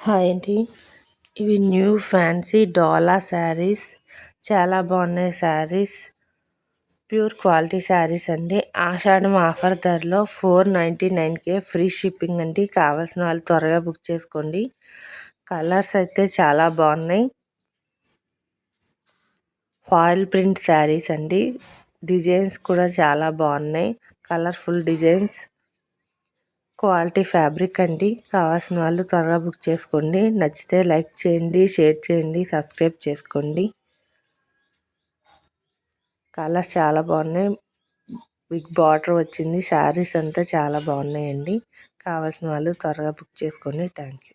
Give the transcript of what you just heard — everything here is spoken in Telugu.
హాయ్ అండి. ఇవి న్యూ ఫ్యాన్సీ డోలా శారీస్. చాలా బాగున్నాయి శారీస్. ప్యూర్ క్వాలిటీ శారీస్ అండి. ఆషాఢం ఆఫర్ ధరలో 499కే ఫ్రీ షిప్పింగ్ అండి. కావాల్సిన వాళ్ళు త్వరగా బుక్ చేసుకోండి. కలర్స్ అయితే చాలా బాగున్నాయి. ఫాయిల్ ప్రింట్ శారీస్ అండి. డిజైన్స్ కూడా చాలా బాగున్నాయి. Colourful designs. క్వాలిటీ ఫ్యాబ్రిక్ అండి. కావాల్సిన వాళ్ళు త్వరగా బుక్ చేసుకోండి. నచ్చితే లైక్ చేయండి, షేర్ చేయండి, సబ్స్క్రైబ్ చేసుకోండి. కలర్స్ చాలా బాగున్నాయి. బిగ్ బార్డర్ వచ్చింది. శారీస్ అంతా చాలా బాగున్నాయండి. కావాల్సిన వాళ్ళు త్వరగా బుక్ చేసుకోండి. Thank you.